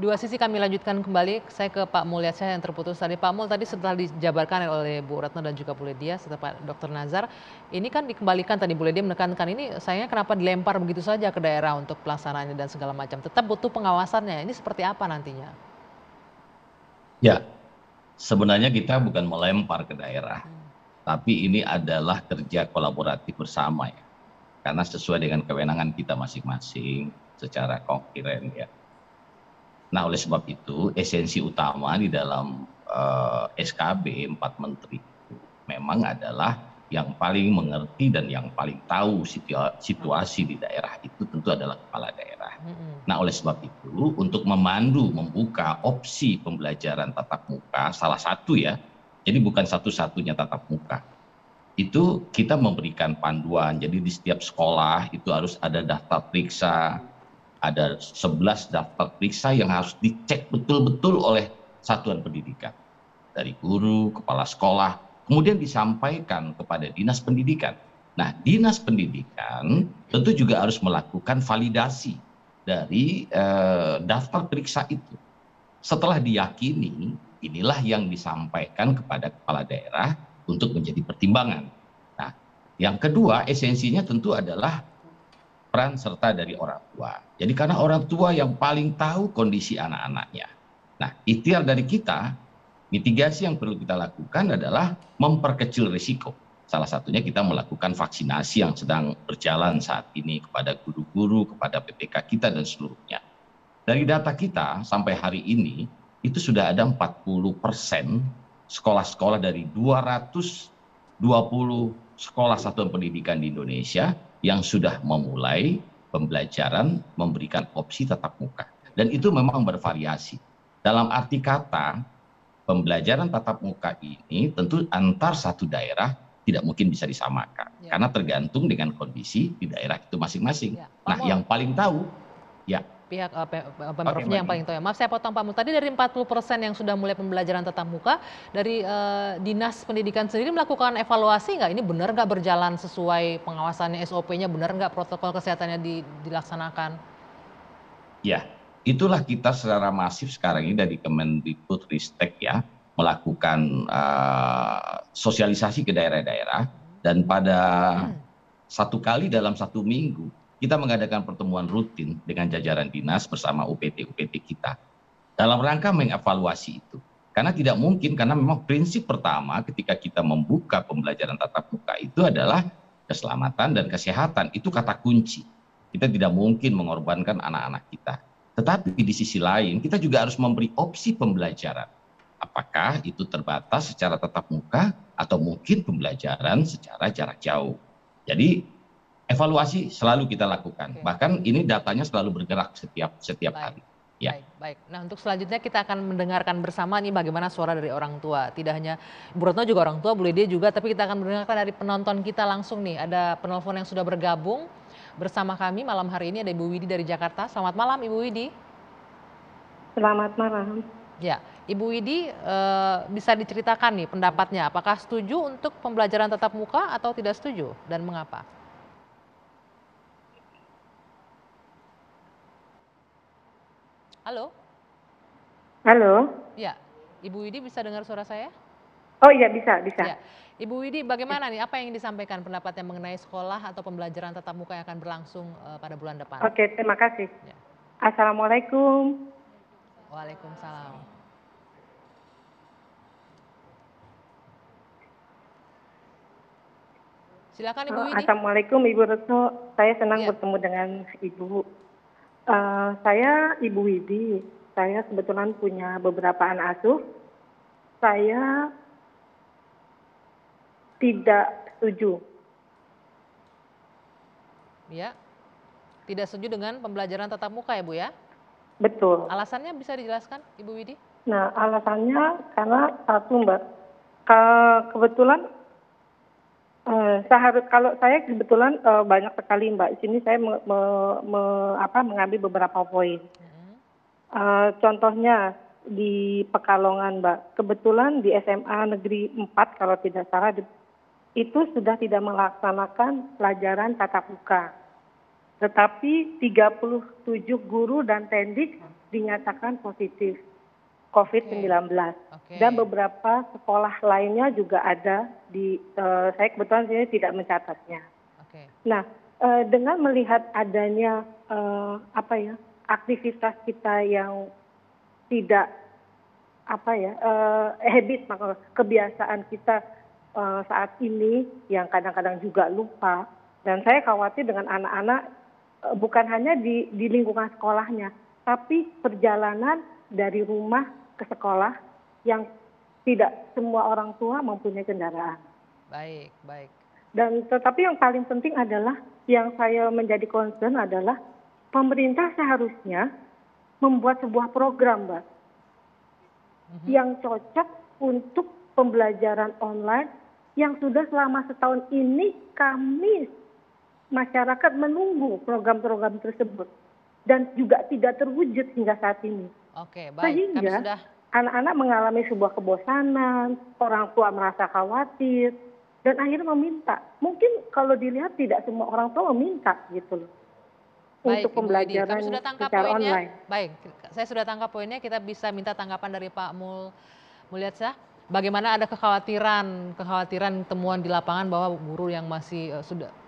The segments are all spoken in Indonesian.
dua sisi kami lanjutkan kembali, saya ke Pak Mulyasyah yang terputus tadi. Pak Mul, tadi setelah dijabarkan oleh Bu Retno dan juga Bu Lydia serta Pak Dr. Nazar, ini kan dikembalikan tadi Bu Lydia menekankan ini sayangnya kenapa dilempar begitu saja ke daerah untuk pelaksanaannya dan segala macam. Tetap butuh pengawasannya. Ini seperti apa nantinya? Ya, sebenarnya kita bukan melempar ke daerah, tapi ini adalah kerja kolaboratif bersama ya. Karena sesuai dengan kewenangan kita masing-masing secara konkeren ya. Nah, oleh sebab itu esensi utama di dalam SKB 4 Menteri itu memang adalah yang paling mengerti dan yang paling tahu situasi di daerah itu tentu adalah kepala daerah. Nah, oleh sebab itu untuk memandu membuka opsi pembelajaran tatap muka salah satu ya, jadi bukan satu-satunya tatap muka. Itu kita memberikan panduan, jadi di setiap sekolah itu harus ada daftar periksa, ada 11 daftar periksa yang harus dicek betul-betul oleh satuan pendidikan. Dari guru, kepala sekolah, kemudian disampaikan kepada dinas pendidikan. Nah, dinas pendidikan tentu juga harus melakukan validasi dari daftar periksa itu. Setelah diyakini, inilah yang disampaikan kepada kepala daerah untuk menjadi pertimbangan. Nah, yang kedua esensinya tentu adalah peran serta dari orang tua. Jadi karena orang tua yang paling tahu kondisi anak-anaknya. Nah, ikhtiar dari kita, mitigasi yang perlu kita lakukan adalah memperkecil risiko. Salah satunya kita melakukan vaksinasi yang sedang berjalan saat ini kepada guru-guru, kepada PPK kita dan seluruhnya. Dari data kita sampai hari ini, itu sudah ada 40% sekolah-sekolah dari 220 sekolah satuan pendidikan di Indonesia yang sudah memulai pembelajaran memberikan opsi tatap muka. Dan itu memang bervariasi. Dalam arti kata, pembelajaran tatap muka ini tentu antar satu daerah tidak mungkin bisa disamakan. Karena tergantung dengan kondisi di daerah itu masing-masing. Nah, yang paling tahu, ya. Pihak Pemprovnya yang paling tahu ya. Maaf saya potong Pak Mul. Tadi dari 40% yang sudah mulai pembelajaran tatap muka, dari Dinas Pendidikan sendiri melakukan evaluasi nggak? Ini benar nggak berjalan sesuai pengawasannya, SOP-nya benar nggak, protokol kesehatannya dilaksanakan? Ya, itulah kita secara masif sekarang ini dari Kemendikbudristek ya, melakukan sosialisasi ke daerah-daerah, dan pada satu kali dalam satu minggu kita mengadakan pertemuan rutin dengan jajaran dinas bersama UPT-UPT kita dalam rangka mengevaluasi itu. Karena tidak mungkin, karena memang prinsip pertama ketika kita membuka pembelajaran tatap muka itu adalah keselamatan dan kesehatan. Itu kata kunci. Kita tidak mungkin mengorbankan anak-anak kita. Tetapi di sisi lain kita juga harus memberi opsi pembelajaran. Apakah itu terbatas secara tatap muka atau mungkin pembelajaran secara jarak jauh. Jadi evaluasi selalu kita lakukan. Bahkan ini datanya selalu bergerak setiap hari. Ya. Baik. Nah, untuk selanjutnya kita akan mendengarkan bersama nih bagaimana suara dari orang tua. Tidak hanya Bu Retno juga orang tua, Bu Lydia juga, tapi kita akan mendengarkan dari penonton kita langsung nih. Ada penelpon yang sudah bergabung bersama kami malam hari ini, ada Ibu Widi dari Jakarta. Selamat malam Ibu Widi. Selamat malam. Ya, Ibu Widi bisa diceritakan nih pendapatnya. Apakah setuju untuk pembelajaran tatap muka atau tidak setuju dan mengapa? Halo? Halo? Ya, Ibu Widi bisa dengar suara saya? Oh iya, bisa. Ya. Ibu Widi, bagaimana nih, apa yang disampaikan pendapatnya mengenai sekolah atau pembelajaran tatap muka yang akan berlangsung pada bulan depan? Oke, terima kasih. Ya. Assalamualaikum. Waalaikumsalam. Silakan Ibu Widi. Assalamualaikum Ibu Retno, saya senang bertemu dengan Ibu. Saya Ibu Widi, saya kebetulan punya beberapa anak asuh. Saya tidak setuju. Ya, tidak setuju dengan pembelajaran tatap muka ya Bu ya? Betul. Alasannya bisa dijelaskan Ibu Widi? Nah, alasannya karena satu Mbak, kebetulan kalau saya kebetulan banyak sekali Mbak, di sini saya mengambil beberapa poin. Contohnya di Pekalongan Mbak, kebetulan di SMA Negeri 4 kalau tidak salah itu sudah tidak melaksanakan pelajaran tatap muka. Tetapi 37 guru dan tendik dinyatakan positif COVID-19. Oke. Dan beberapa sekolah lainnya juga ada saya kebetulan saya tidak mencatatnya. Oke. Nah, dengan melihat adanya aktivitas kita yang tidak kebiasaan kita saat ini yang kadang-kadang juga lupa, dan saya khawatir dengan anak-anak bukan hanya di lingkungan sekolahnya, tapi perjalanan dari rumah ke sekolah yang tidak semua orang tua mempunyai kendaraan. Baik, baik. Dan tetapi yang paling penting adalah yang saya menjadi concern adalah pemerintah seharusnya membuat sebuah program, Mbak, yang cocok untuk pembelajaran online yang sudah selama setahun ini kami masyarakat menunggu program-program tersebut dan juga tidak terwujud hingga saat ini. Oke, baik. Kami Sehingga sudah anak-anak mengalami sebuah kebosanan, orang tua merasa khawatir, dan akhirnya meminta. Mungkin kalau dilihat tidak semua orang tua meminta gitu loh. Baik, Untuk Ibu Widi. pembelajaran Kami sudah tangkap secara poinnya. online. Baik, saya sudah tangkap poinnya. Kita bisa minta tanggapan dari Pak Mulyatsyah. Bagaimana ada kekhawatiran temuan di lapangan bahwa guru yang masih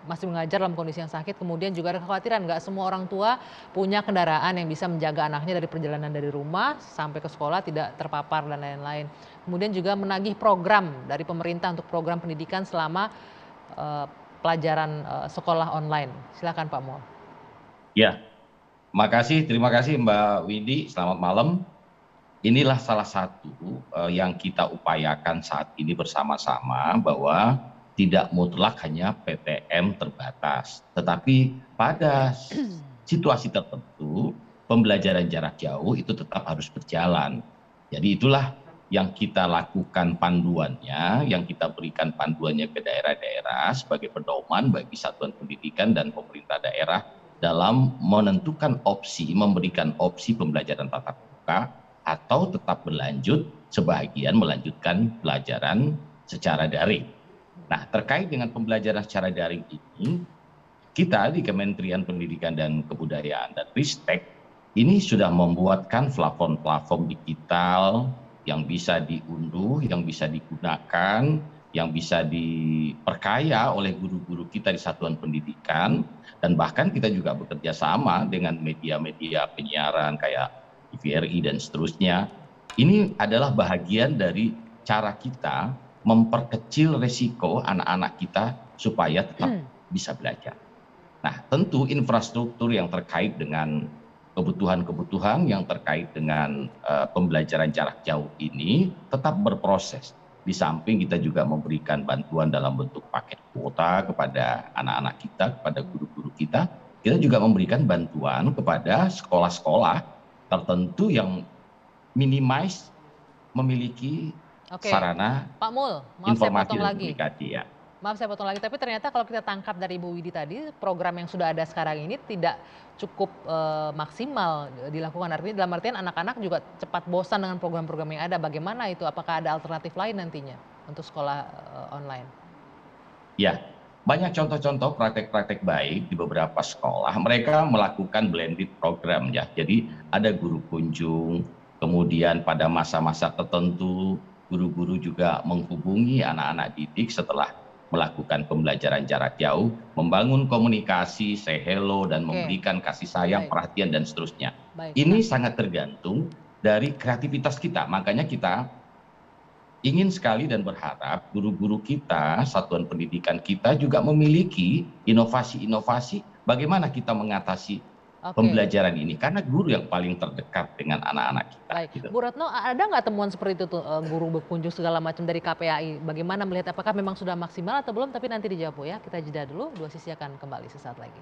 mengajar dalam kondisi yang sakit, kemudian juga ada kekhawatiran nggak semua orang tua punya kendaraan yang bisa menjaga anaknya dari perjalanan dari rumah sampai ke sekolah tidak terpapar dan lain-lain. Kemudian juga menagih program dari pemerintah untuk program pendidikan selama pelajaran sekolah online. Silakan Pak Mul. Ya, terima kasih Mbak Windy, selamat malam. Inilah salah satu yang kita upayakan saat ini bersama-sama, bahwa tidak mutlak hanya PTM terbatas, tetapi pada situasi tertentu pembelajaran jarak jauh itu tetap harus berjalan. Jadi itulah yang kita lakukan panduannya, yang kita berikan panduannya ke daerah-daerah sebagai pedoman bagi satuan pendidikan dan pemerintah daerah dalam menentukan memberikan opsi pembelajaran tatap muka atau tetap berlanjut, sebagian melanjutkan pelajaran secara daring. Nah, terkait dengan pembelajaran secara daring ini, kita di Kementerian Pendidikan dan Kebudayaan dan Ristek ini sudah membuatkan platform digital yang bisa diunduh, yang bisa digunakan, yang bisa diperkaya oleh guru-guru kita di satuan pendidikan, dan bahkan kita juga bekerja sama dengan media-media penyiaran kayak TVRI dan seterusnya. Ini adalah bahagian dari cara kita memperkecil resiko anak-anak kita supaya tetap bisa belajar. Nah, tentu infrastruktur yang terkait dengan kebutuhan-kebutuhan yang terkait dengan pembelajaran jarak jauh ini tetap berproses. Di samping kita juga memberikan bantuan dalam bentuk paket kuota kepada anak-anak kita, kepada guru-guru kita juga memberikan bantuan kepada sekolah-sekolah tertentu yang memiliki sarana Pak Mul, informasi dan komunikasi. Ya. Maaf saya potong lagi, tapi ternyata kalau kita tangkap dari Ibu Widi tadi, program yang sudah ada sekarang ini tidak cukup maksimal dilakukan. Artinya dalam artian anak-anak juga cepat bosan dengan program-program yang ada. Bagaimana itu? Apakah ada alternatif lain nantinya untuk sekolah online? Ya, banyak contoh-contoh praktek-praktek baik di beberapa sekolah. Mereka melakukan blended program ya. Jadi ada guru kunjung, kemudian pada masa-masa tertentu guru-guru juga menghubungi anak-anak didik setelah melakukan pembelajaran jarak jauh, membangun komunikasi, say hello, dan memberikan kasih sayang, perhatian, dan seterusnya. Ini sangat tergantung dari kreativitas kita. Makanya kita ingin sekali dan berharap guru-guru kita, satuan pendidikan kita juga memiliki inovasi-inovasi bagaimana kita mengatasi pembelajaran ini. Karena guru yang paling terdekat dengan anak-anak kita. Baik, gitu. Bu Retno, ada nggak temuan seperti itu tuh, guru berkunjung segala macam dari KPAI? Bagaimana melihat apakah memang sudah maksimal atau belum? Tapi nanti dijawab Bu ya. Kita jeda dulu, Dua Sisi akan kembali sesaat lagi.